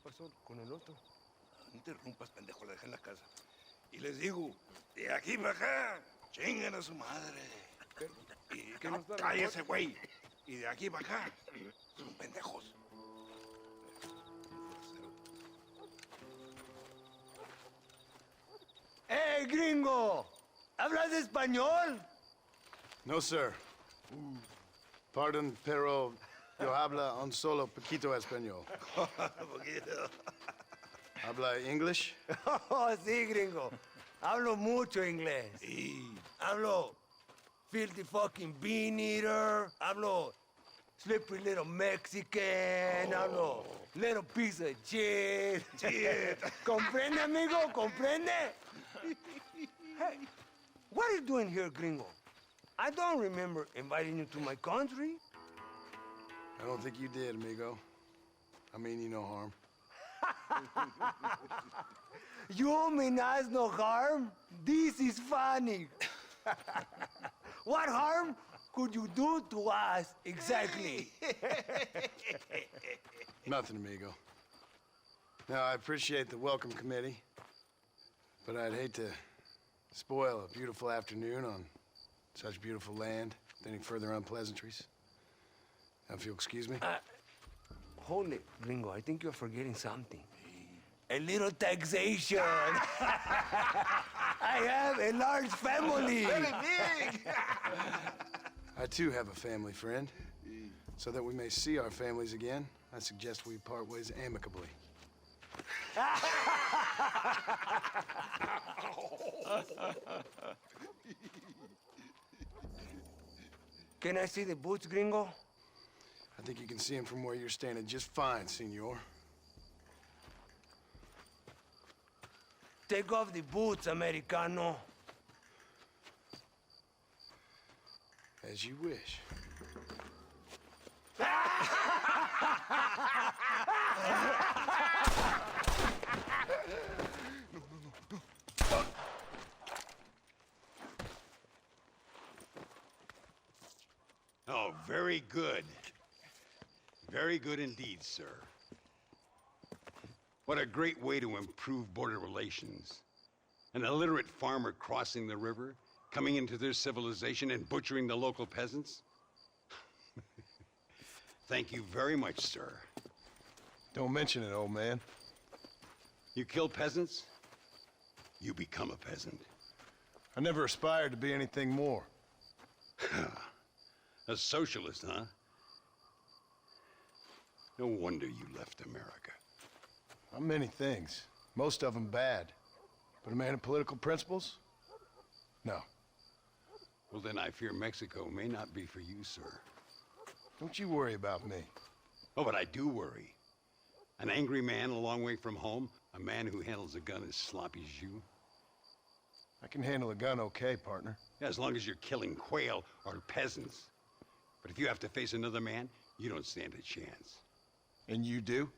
pasó con el otro? No interrumpas, pendejo, la dejé en la casa. Y les digo, de aquí para acá, chingan a su madre. Y ¿Qué nos da cállese, güey. Y de aquí para acá, son pendejos. ¡Hey, gringo! ¿Hablas español? No, sir. Pardon, pero yo habla un solo poquito español. Poquito. ¿Habla English? Oh, sí, gringo. Hablo mucho inglés. Sí. Hablo filthy fucking bean eater. Hablo slippery little Mexican. Hablo little piece of shit. Shit. ¿Comprende, amigo? ¿Comprende? Hey, what are you doing here, gringo? I don't remember inviting you to my country. I don't think you did, amigo. I mean you no harm. You mean us no harm? This is funny. What harm could you do to us exactly? Nothing, amigo. Now, I appreciate the welcome committee, but I'd hate to spoil a beautiful afternoon on such beautiful land with any further unpleasantries. Now, if you'll excuse me. Hold it, gringo. I think you're forgetting something. A little taxation. I have a large family. Very big. I too have a family friend. So that we may see our families again, I suggest we part ways amicably. Can I see the boots, gringo? I think you can see him from where you're standing just fine, senor. Take off the boots, Americano. As you wish. Oh, very good. Very good indeed, sir. What a great way to improve border relations. An illiterate farmer crossing the river, coming into their civilization and butchering the local peasants? Thank you very much, sir. Don't mention it, old man. You kill peasants, you become a peasant. I never aspired to be anything more. A socialist, huh? No wonder you left America. I'm many things. Most of them bad. But a man of political principles? No. Well, then I fear Mexico may not be for you, sir. Don't you worry about me. Oh, but I do worry. An angry man a long way from home, a man who handles a gun as sloppy as you. I can handle a gun okay, partner. Yeah, as long as you're killing quail or peasants. But if you have to face another man, you don't stand a chance. And you do?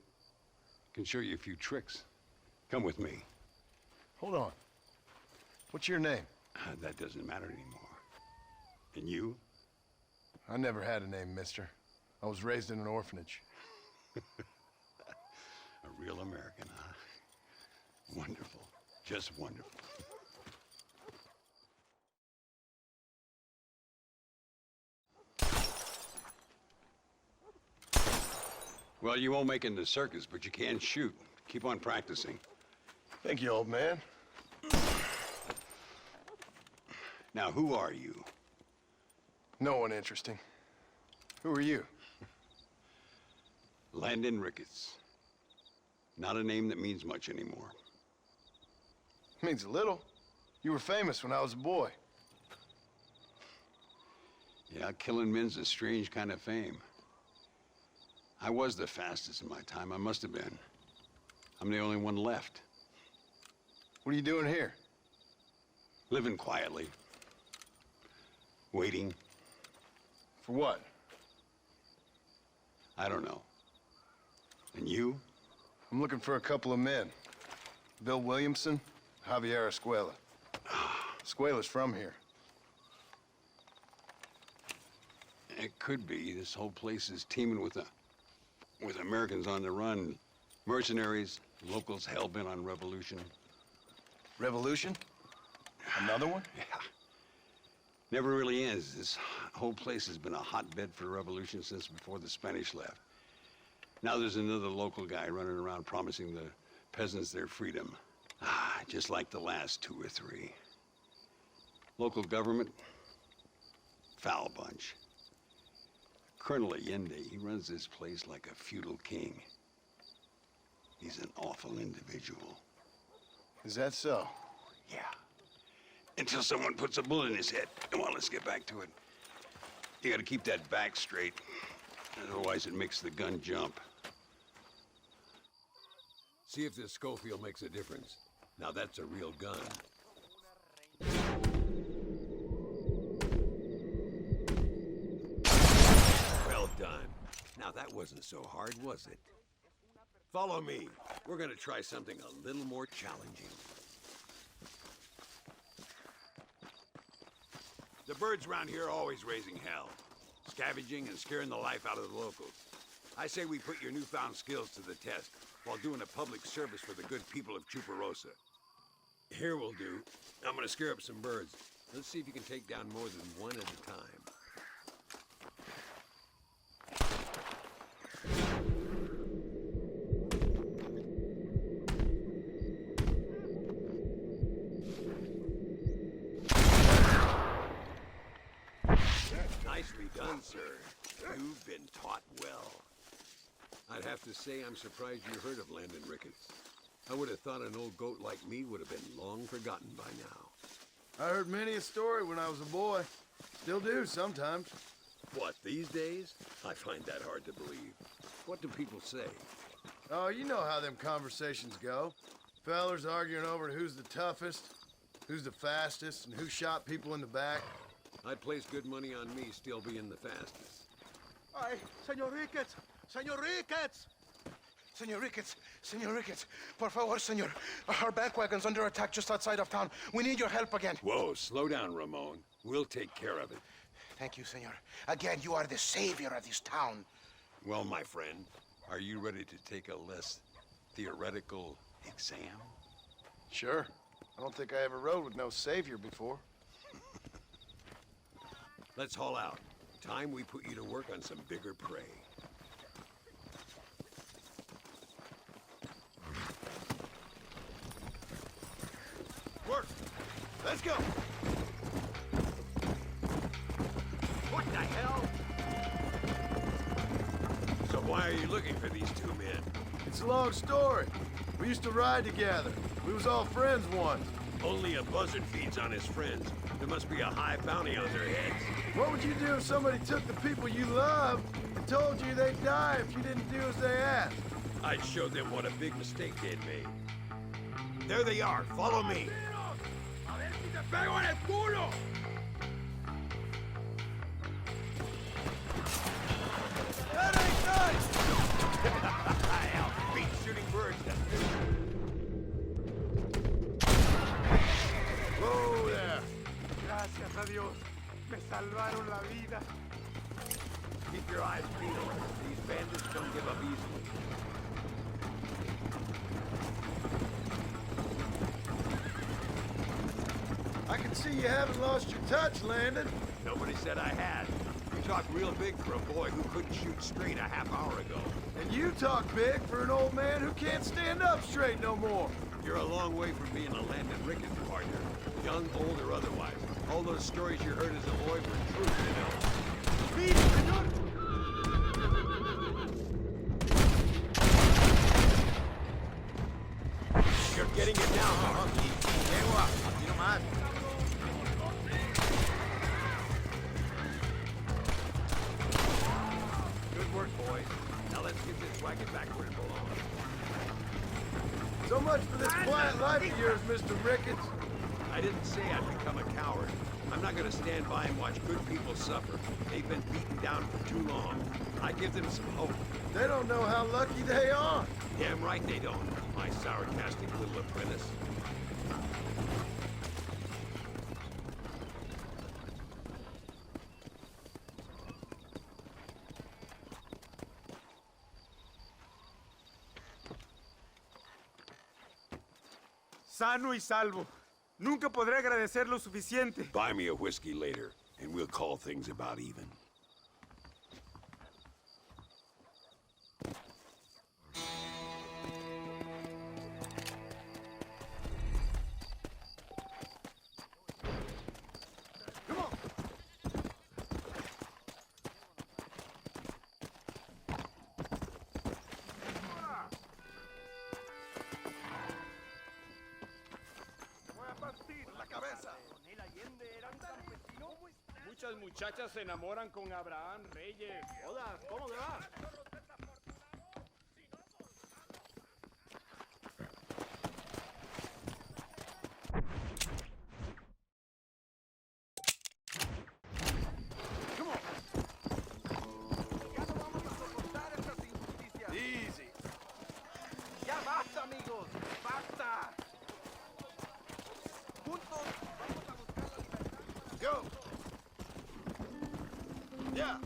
Can show you a few tricks. Come with me. Hold on. What's your name? That doesn't matter anymore. And you? I never had a name, mister. I was raised in an orphanage. A real American, huh? Wonderful. Just wonderful. Well, you won't make it in the circus, but you can shoot. Keep on practicing. Thank you, old man. Now, who are you? No one interesting. Who are you? Landon Ricketts. Not a name that means much anymore. Means a little. You were famous when I was a boy. Yeah, killing men's a strange kind of fame. I was the fastest in my time. I must have been. I'm the only one left. What are you doing here? Living quietly. Waiting. For what? I don't know. And you? I'm looking for a couple of men. Bill Williamson, Javier Escuela. Escuela's from here. It could be. This whole place is teeming with Americans on the run. Mercenaries, locals hell-bent on revolution. Revolution? Another one? Yeah. Never really ends. This whole place has been a hotbed for revolution since before the Spanish left. Now there's another local guy running around promising the peasants their freedom. Just like the last 2 or 3. Local government, foul bunch. Colonel Allende, he runs this place like a feudal king. He's an awful individual. Is that so? Yeah. Until someone puts a bullet in his head. Come on, let's get back to it. You gotta keep that back straight. Otherwise it makes the gun jump. See if this Schofield makes a difference. Now that's a real gun. Well done. Now that wasn't so hard, was it? Follow me. We're gonna try something a little more challenging. The birds around here are always raising hell, scavenging and scaring the life out of the locals. I say we put your newfound skills to the test while doing a public service for the good people of Chuparosa. Here will do. I'm gonna scare up some birds. Let's see if you can take down more than one at a time. Nicely done, sir. You've been taught well. I'd have to say I'm surprised you heard of Landon Ricketts. I would have thought an old goat like me would have been long forgotten by now. I heard many a story when I was a boy. Still do sometimes. What, these days? I find that hard to believe. What do people say? Oh, you know how them conversations go. Fellers arguing over who's the toughest, who's the fastest, and who shot people in the back. I'd place good money on me still being the fastest. Ay, Señor Ricketts! Señor Ricketts! Señor Ricketts! Señor Ricketts! Por favor, señor. Our bank wagon's under attack just outside of town. We need your help again. Whoa, slow down, Ramon. We'll take care of it. Thank you, senor. Again, you are the savior of this town. Well, my friend, Are you ready to take a less theoretical exam? Sure. I don't think I ever rode with no savior before. let's haul out. Time we put you to work on some bigger prey. Work! Let's go! What the hell? So why are you looking for these 2 men? It's a long story. We used to ride together. We was all friends once. Only a buzzard feeds on his friends. There must be a high bounty on their heads. What would you do if somebody took the people you love and told you they'd die if you didn't do as they asked? I'd show them what a big mistake they'd made. There they are. Follow me. That ain't nice! Hell, beat shooting birds. Whoa there! Gracias a Dios. Me salvaron la vida. Keep your eyes peeled. These bandits don't give up easily. I can see you haven't lost your touch, Landon. Nobody said I had. You talk real big for a boy who couldn't shoot straight a half hour ago. And you talk big for an old man who can't stand up straight no more. You're a long way from being a Landon Ricketts partner. Young, old, or otherwise. All those stories you heard as a boy were true, you know. Speed, senor! You're getting it down, huh? Good work, boys. Now let's get this wagon back where it belongs. So much for this quiet life of yours, Mr. Ricketts. I didn't say I'd become a coward. I'm not gonna stand by and watch good people suffer. They've been beaten down for too long. I give them some hope. They don't know how lucky they are. Damn right they don't, my sarcastic little apprentice. sano y salvo. Nunca podré agradecer lo suficiente. Buy me a whiskey later, and we'll call things about even. Muchas muchachas se enamoran con Abraham Reyes. Hola, ¿cómo le va? Easy. Ya basta, amigos. Basta. Juntos vamos a buscar la libertad. Go. Yeah.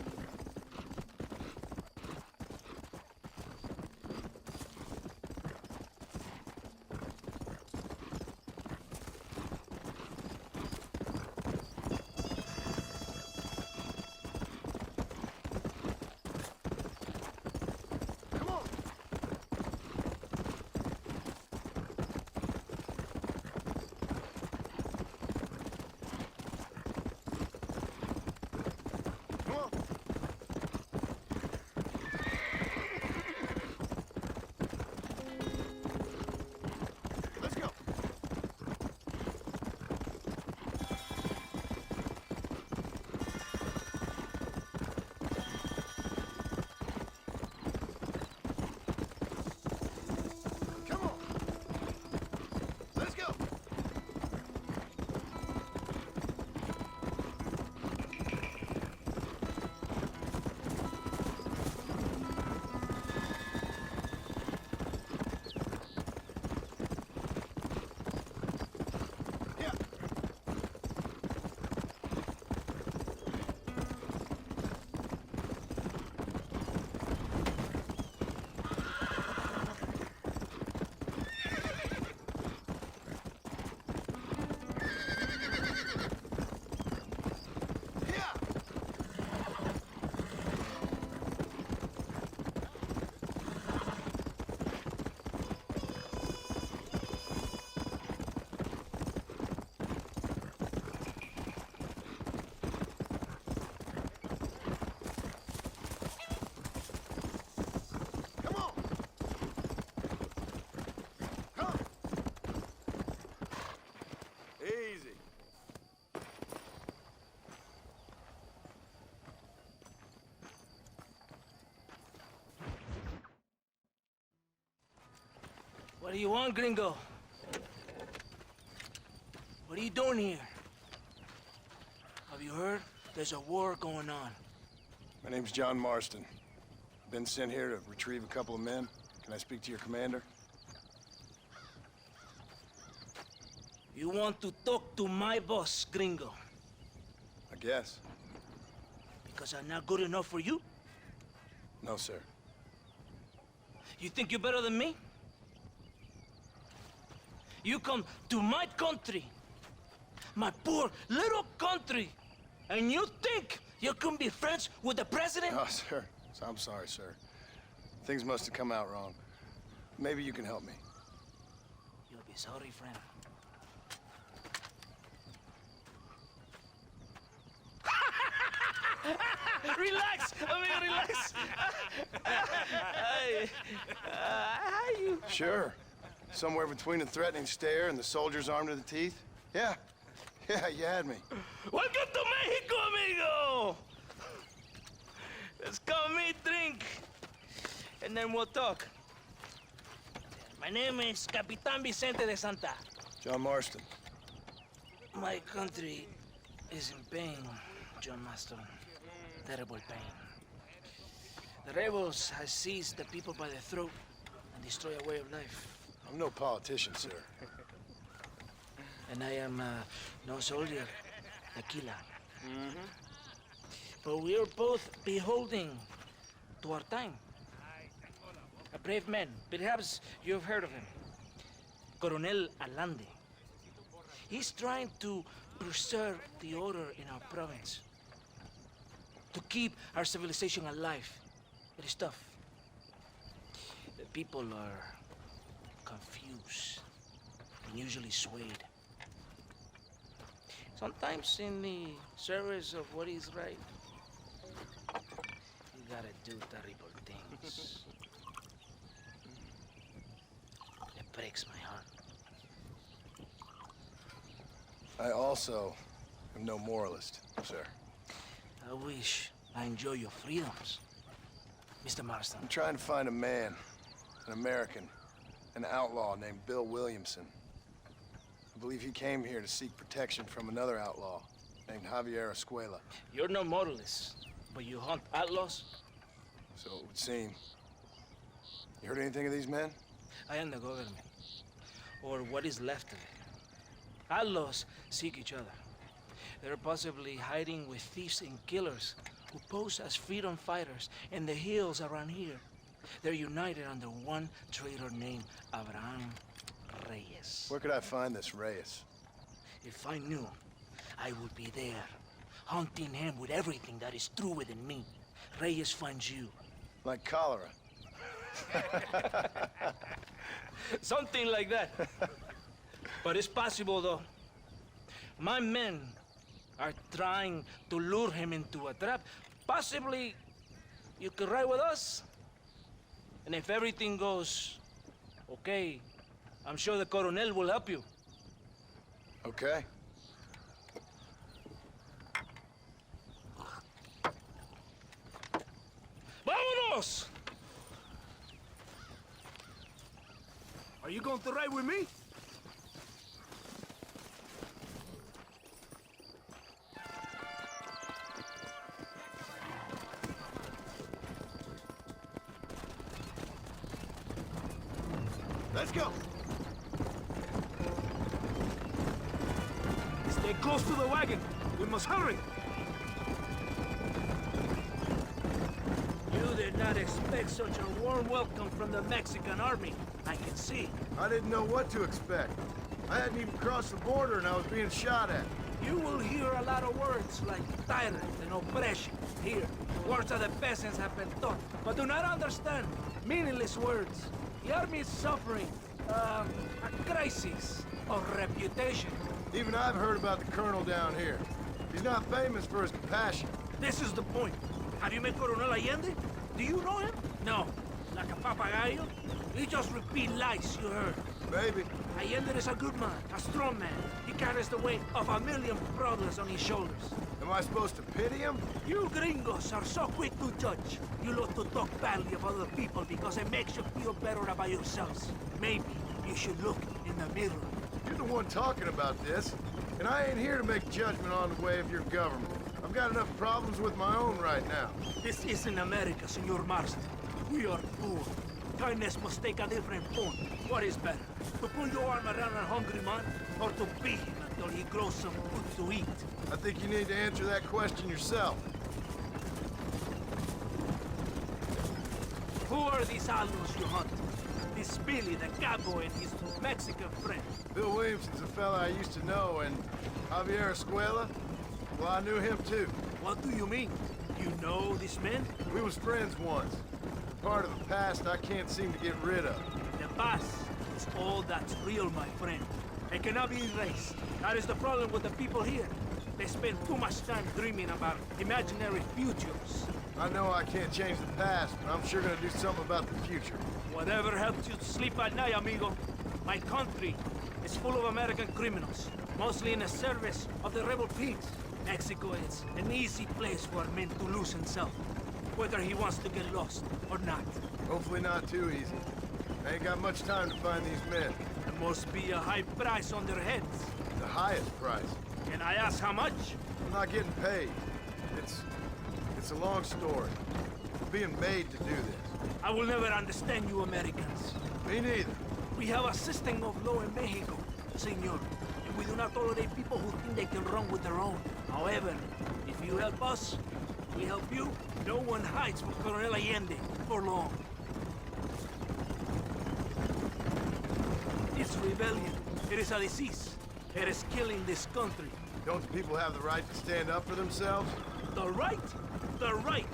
Easy. What do you want, gringo? What are you doing here? Have you heard? There's a war going on. My name's John Marston. Been sent here to retrieve a couple of men. Can I speak to your commander? You want to talk to my boss, gringo? I guess. Because I'm not good enough for you? No, sir. You think you're better than me? You come to my country, my poor little country, and you think you can be friends with the president? Oh, sir. I'm sorry, sir. Things must have come out wrong. Maybe you can help me. You'll be sorry, friend. Relax, amigo, relax. How you? Sure. Somewhere between a threatening stare and the soldier's arm to the teeth? Yeah. Yeah, you had me. Welcome to Mexico, amigo. Let's come meet, drink, and then we'll talk. My name is Capitan Vicente de Santa. John Marston. My country is in pain, John Marston. Terrible pain. The rebels have seized the people by the throat and destroy a way of life. I'm no politician, sir. And I am no soldier, tequila. But we are both beholding to our time. A brave man. Perhaps you've heard of him. Coronel Allende. He's trying to preserve the order in our province. To keep our civilization alive. It is tough. The people are confused and usually swayed. Sometimes in the service of what is right, you gotta do terrible things. It breaks my heart. I also am no moralist, sir. I wish I enjoy your freedoms, Mr. Marston. I'm trying to find a man, an American, an outlaw named Bill Williamson. I believe he came here to seek protection from another outlaw named Javier Escuela. You're no moralist, but you hunt outlaws? So it would seem. You heard anything of these men? I am the government, or what is left of it. Outlaws seek each other. They're possibly hiding with thieves and killers who pose as freedom fighters in the hills around here. They're united under one traitor named Abraham Reyes. Where could I find this Reyes? If I knew, I would be there, hunting him with everything that is true within me. Reyes finds you. Like cholera. Something like that. But it's possible, though. My men are trying to lure him into a trap. Possibly, you could ride with us. And if everything goes okay, I'm sure the Coronel will help you. Okay. ¡Vámonos! Are you going to ride with me? Let's go. Stay close to the wagon. We must hurry. You did not expect such a warm welcome from the Mexican army. I can see. I didn't know what to expect. I hadn't even crossed the border and I was being shot at. You will hear a lot of words like tyrant and oppression. Here, words that the peasants have been taught, but do not understand. Meaningless words. The army is suffering a crisis of reputation. Even I've heard about the colonel down here. He's not famous for his compassion. This is the point. Have you met Coronel Allende? Do you know him? No. Like a papagayo? You just repeat lies you heard. Maybe. Allende is a good man, a strong man. He carries the weight of 1,000,000 brothers on his shoulders. Am I supposed to pity him? You gringos are so quick to judge. You love to talk badly of other people because it makes you feel better about yourselves. Maybe you should look in the mirror. You're the one talking about this, and I ain't here to make judgment on the way of your government. I've got enough problems with my own right now. This isn't America, Senor Marston. We are poor. Kindness must take a different form. What is better? To put your arm around a hungry man, or to beat him until he grows some food to eat? I think you need to answer that question yourself. Who are these outlaws you hunt? This Billy, the cowboy, and his Mexican friend. Bill Williamson's a fella I used to know, and Javier Escuela, well, I knew him too. What do you mean? You know these men? We was friends once. Part of the past I can't seem to get rid of. The past is all that's real, my friend. It cannot be erased. That is the problem with the people here. They spend too much time dreaming about imaginary futures. I know I can't change the past, but I'm sure gonna do something about the future. Whatever helps you to sleep at night, amigo. My country is full of American criminals, mostly in the service of the rebel pigs. Mexico is an easy place for a man to lose himself, whether he wants to get lost or not. Hopefully not too easy. I ain't got much time to find these men. There must be a high price on their heads. The highest price. Can I ask how much? I'm not getting paid. It's a long story. I'm being made to do this. I will never understand you Americans. Me neither. We have a system of law in Mexico, senor. And we do not tolerate people who think they can run with their own. However, if you help us, we help you. No one hides from Coronel Allende for long. If This rebellion, it is a disease. It is killing this country. Don't the people have the right to stand up for themselves? The right? The right.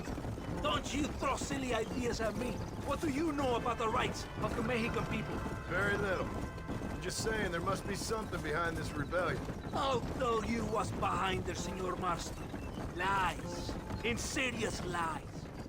Don't you throw silly ideas at me. What do you know about the rights of the Mexican people? Very little. I'm just saying there must be something behind this rebellion. I'll tell you what's behind there, Senor Marston. Lies. Insidious lies.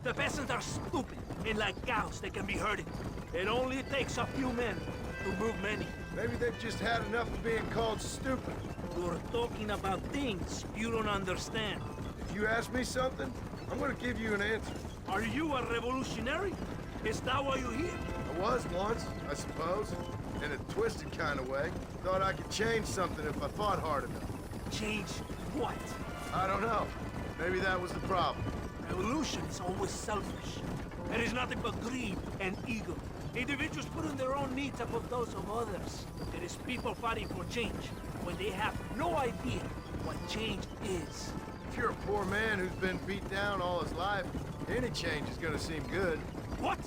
The peasants are stupid, and like cows, they can be herded. It only takes a few men to move many. Maybe they've just had enough of being called stupid. You're talking about things you don't understand. If you ask me something, I'm gonna give you an answer. Are you a revolutionary? Is that why you're here? I was once, I suppose. In a twisted kind of way. Thought I could change something if I fought hard enough. Change what? I don't know. Maybe that was the problem. Revolution is always selfish. It is nothing but greed and ego. Individuals putting their own needs above those of others. It is people fighting for change when they have no idea what change is. If you're a poor man who's been beat down all his life, any change is gonna seem good. What?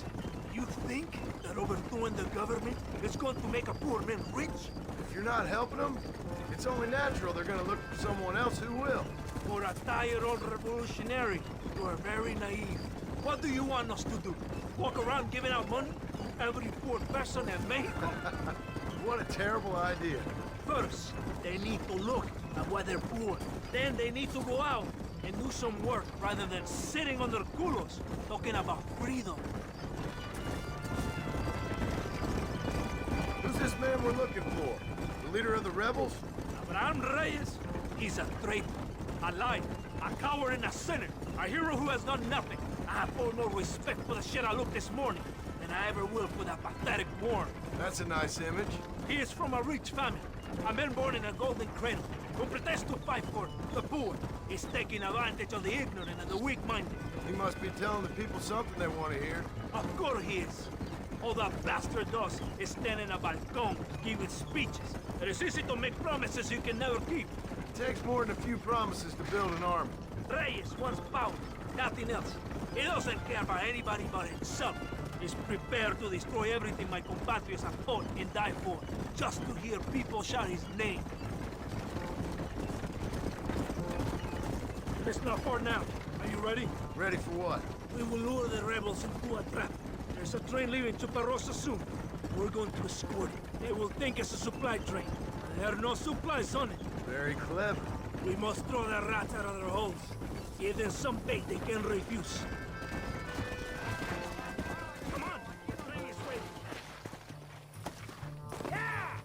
You think that overthrowing the government is going to make a poor man rich? If you're not helping them, it's only natural they're gonna look for someone else who will. For a tired-old revolutionary, you are very naive. What do you want us to do? Walk around giving out money to every poor person in Mexico? What a terrible idea. First, they need to look at why they're poor. Then they need to go out and do some work rather than sitting on their culos talking about freedom. Who's this man we're looking for? The leader of the rebels? Abraham Reyes, he's a traitor, a liar, a coward and a sinner, a hero who has done nothing. I have far more respect for the shit I looked this morning than I ever will for that pathetic worm. That's a nice image. He is from a rich family, a man born in a golden cradle, who pretends to fight for the poor. He's taking advantage of the ignorant and the weak-minded. He must be telling the people something they want to hear. Of course he is. All that bastard does is stand in a balcón giving speeches. It is easy to make promises you can never keep. It takes more than a few promises to build an army. Reyes wants power, nothing else. He doesn't care about anybody but himself. He's prepared to destroy everything my compatriots have fought and died for, just to hear people shout his name. It's not far now. Are you ready? Ready for what? We will lure the rebels into a trap. There's a train leaving Chuparosa soon. We're going to escort it. They will think it's a supply train. There are no supplies on it. Very clever. We must throw the rats out of their holes. Give them some bait they can refuse. Come on! The train is ready. Yeah!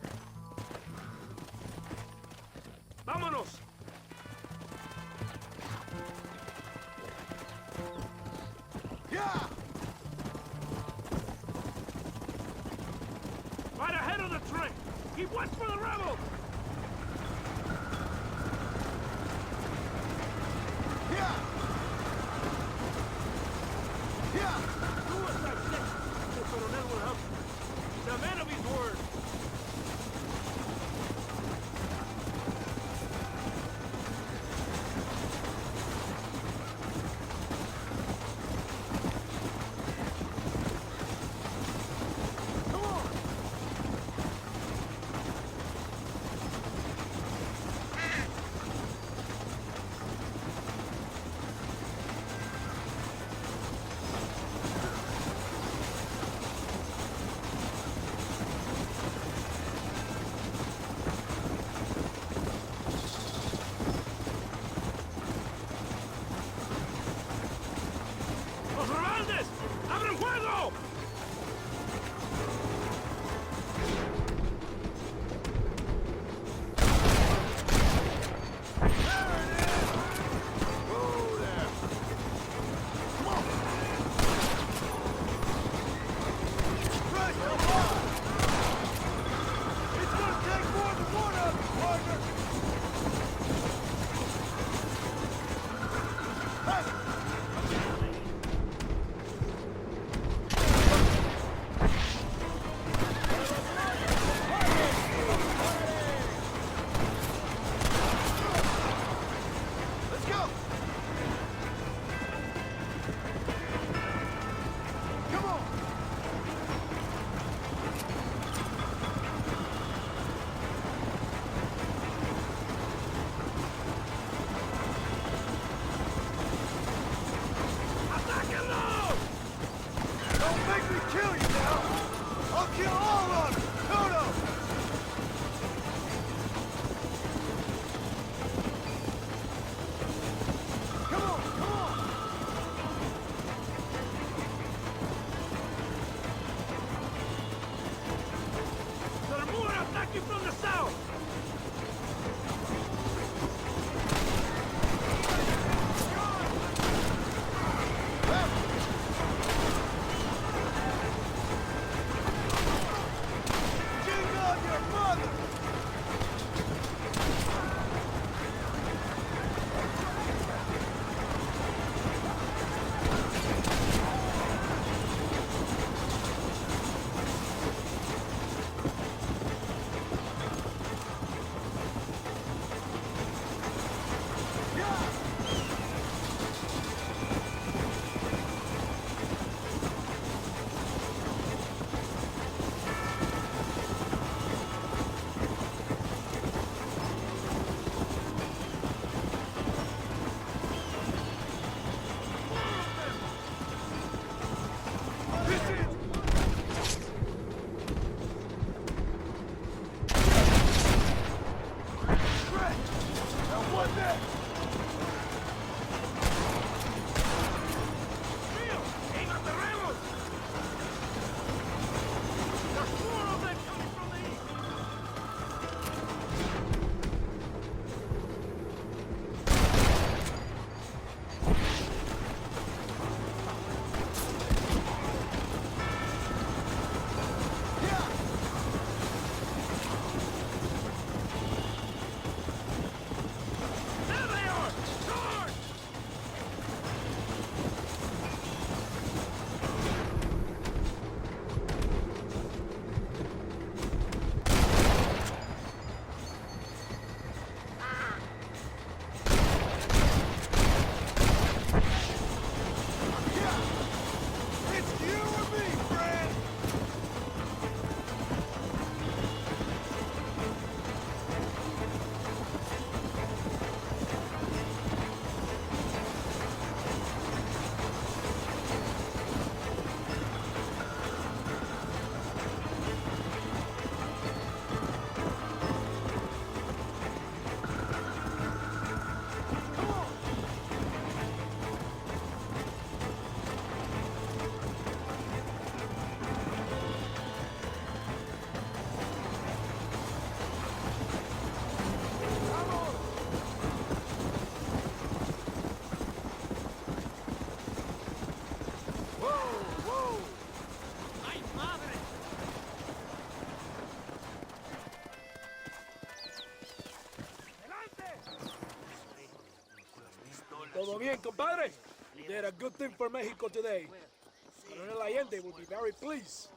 Vámonos! Yeah! Right ahead of the train! Keep watch for the rebels! Yeah! Yeah! Do as I say. The Coronel will help you. He's a man of his word. Compadre, you did a good thing for Mexico today. Colonel Allende will be very pleased.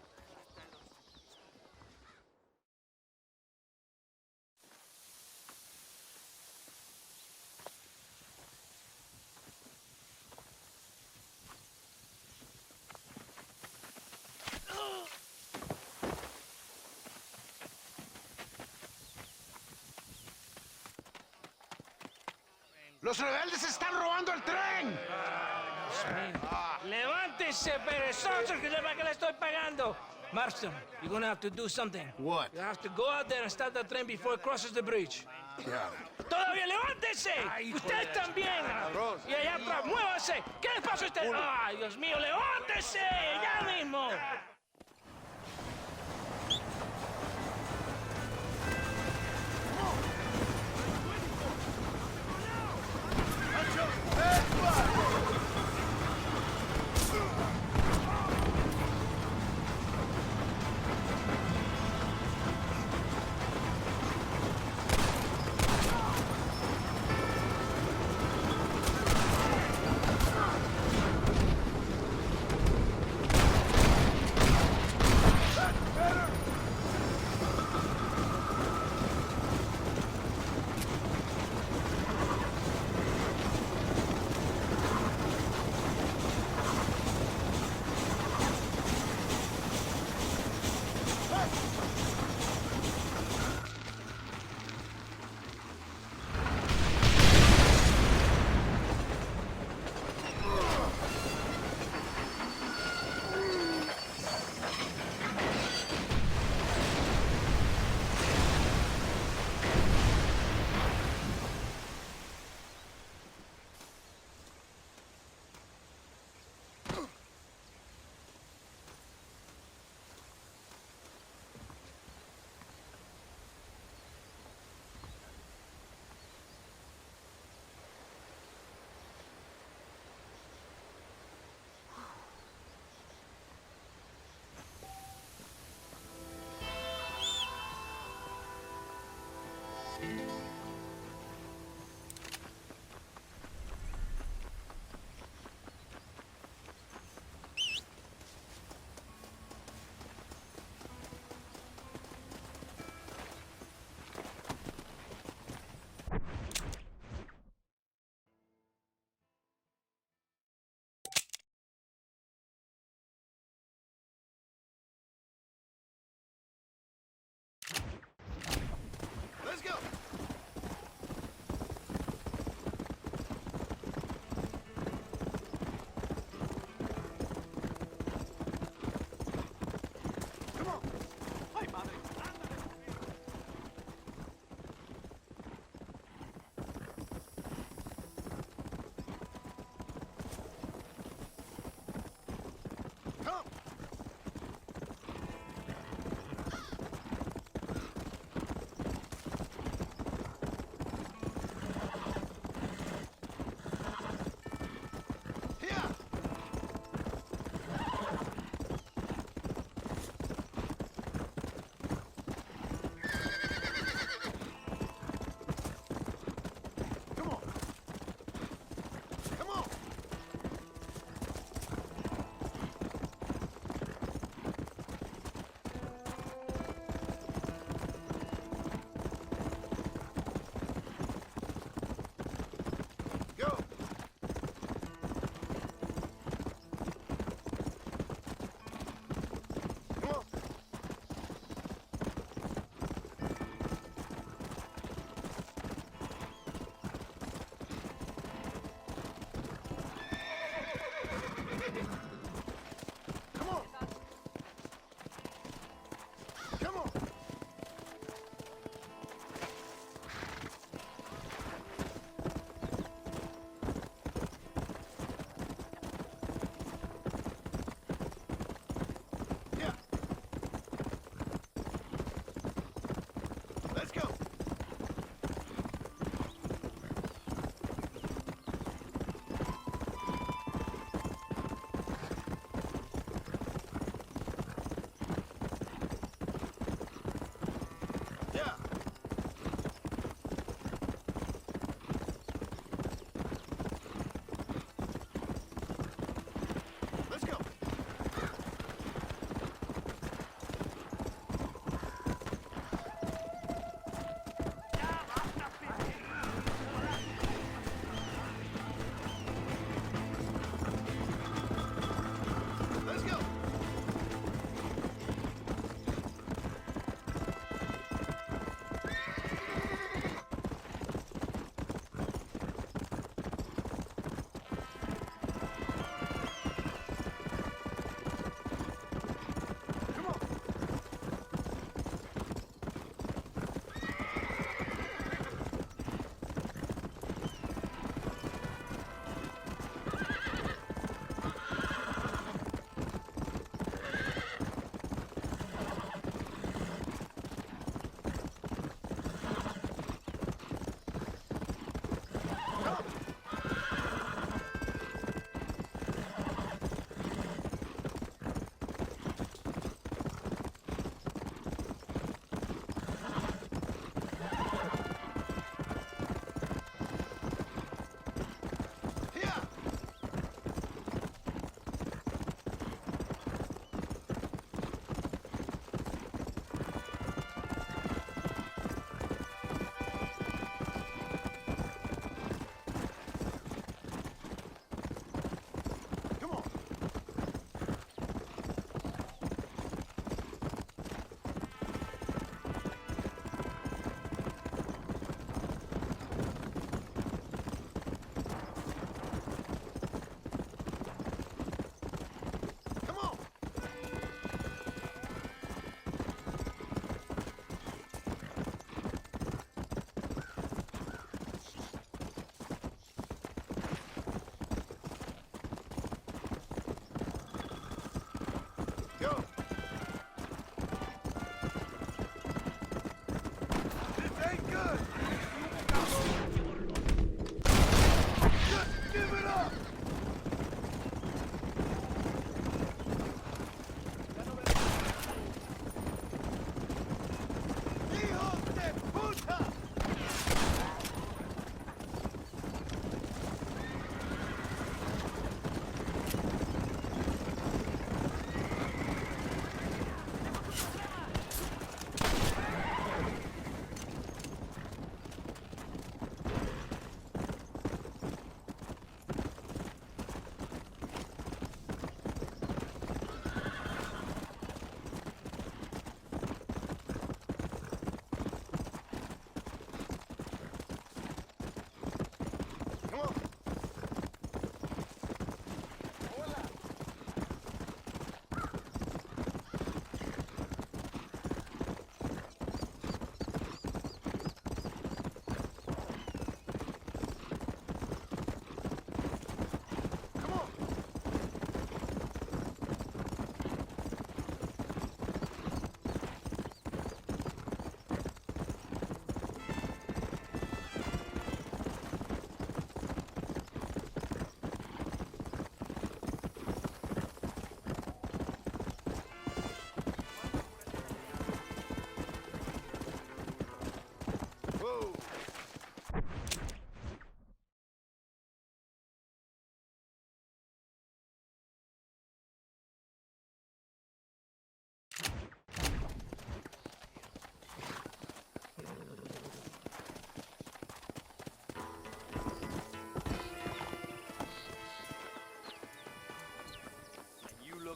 ¡Los rebeldes están robando el tren! Levántese, perezoso, que para qué le estoy pagando. Marston, you're gonna have to do something. What? You have to go out there and stop the train before it crosses the bridge. Yeah. ¡Todavía levántese! ¡Usted también! Y allá atrás, muévase. ¿Qué les pasa a usted? ¡Ay, Dios mío, levántese! ¡Ya mismo!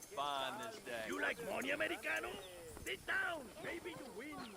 look fine this day. You like money, Americano? Sit down. Maybe you win.